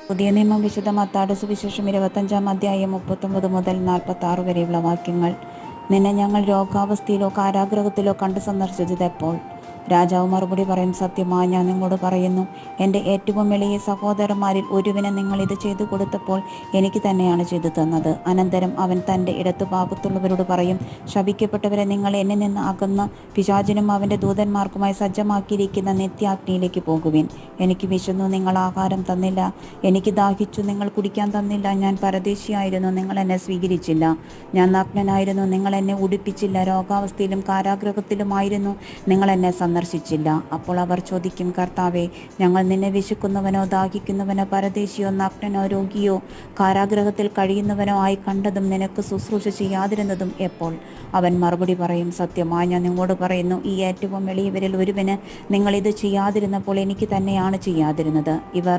പുതിയ നിയമം വിശുദ്ധ മത്തായിയുടെ സുവിശേഷം 25-ാം അധ്യായം 39 മുതൽ 46 വരെയുള്ള വാക്യങ്ങൾ. നിന്നെ ഞങ്ങൾ രോഗാവസ്ഥയിലോ കാരാഗൃഹത്തിലോ കണ്ടു സന്ദർശിച്ചതെപ്പോൾ? രാജാവ് മറുപടി പറയും, സത്യമായി ഞാൻ നിങ്ങളോട് പറയുന്നു, എൻ്റെ ഏറ്റവും എളിയ സഹോദരന്മാരിൽ ഒരുവന് നിങ്ങൾ ഇത് ചെയ്തു കൊടുത്തപ്പോൾ എനിക്ക് തന്നെയാണ് ചെയ്തു തന്നത്. അനന്തരം അവൻ തൻ്റെ ഇടത്തുഭാഗത്തുള്ളവരോട് പറയും, ശപിക്കപ്പെട്ടവരെ, നിങ്ങൾ എന്നിൽ നിന്ന് അകന്ന് പിശാചിനും അവൻ്റെ ദൂതന്മാർക്കുമായി സജ്ജമാക്കിയിരിക്കുന്ന നിത്യാഗ്നിയിലേക്ക് പോകുവിൻ. എനിക്ക് വിശന്നു, നിങ്ങൾ ആഹാരം തന്നില്ല. എനിക്ക് ദാഹിച്ചു, നിങ്ങൾ കുടിക്കാൻ തന്നില്ല. ഞാൻ പരദേശിയായിരുന്നു, നിങ്ങൾ എന്നെ സ്വീകരിച്ചില്ല. ഞാൻ നഗ്നനായിരുന്നു, നിങ്ങൾ എന്നെ ഉടുപ്പിച്ചില്ല. രോഗാവസ്ഥയിലും കാരാഗൃഹത്തിലുമായിരുന്നു, നിങ്ങൾ എന്നെ സന്ദർശിച്ചില്ല. അപ്പോൾ അവർ ചോദിക്കും, കർത്താവേ, ഞങ്ങൾ നിന്നെ വിശക്കുന്നവനോ ദാഹിക്കുന്നവനോ പരദേശിയോ നഗ്നനോ രോഗിയോ കാരാഗൃഹത്തിൽ കഴിയുന്നവനോ ആയി കണ്ടതും നിനക്ക് ശുശ്രൂഷ ചെയ്യാതിരുന്നതും എപ്പോൾ? അവൻ മറുപടി പറയും, സത്യമായി ഞാൻ നിങ്ങളോട് പറയുന്നു, ഈ ഏറ്റവും എളിയവരിൽ ഒരുവന് നിങ്ങൾ ഇത് ചെയ്യാതിരുന്നപ്പോൾ എനിക്ക് തന്നെയാണ് ചെയ്യാതിരുന്നത്. ഇവർ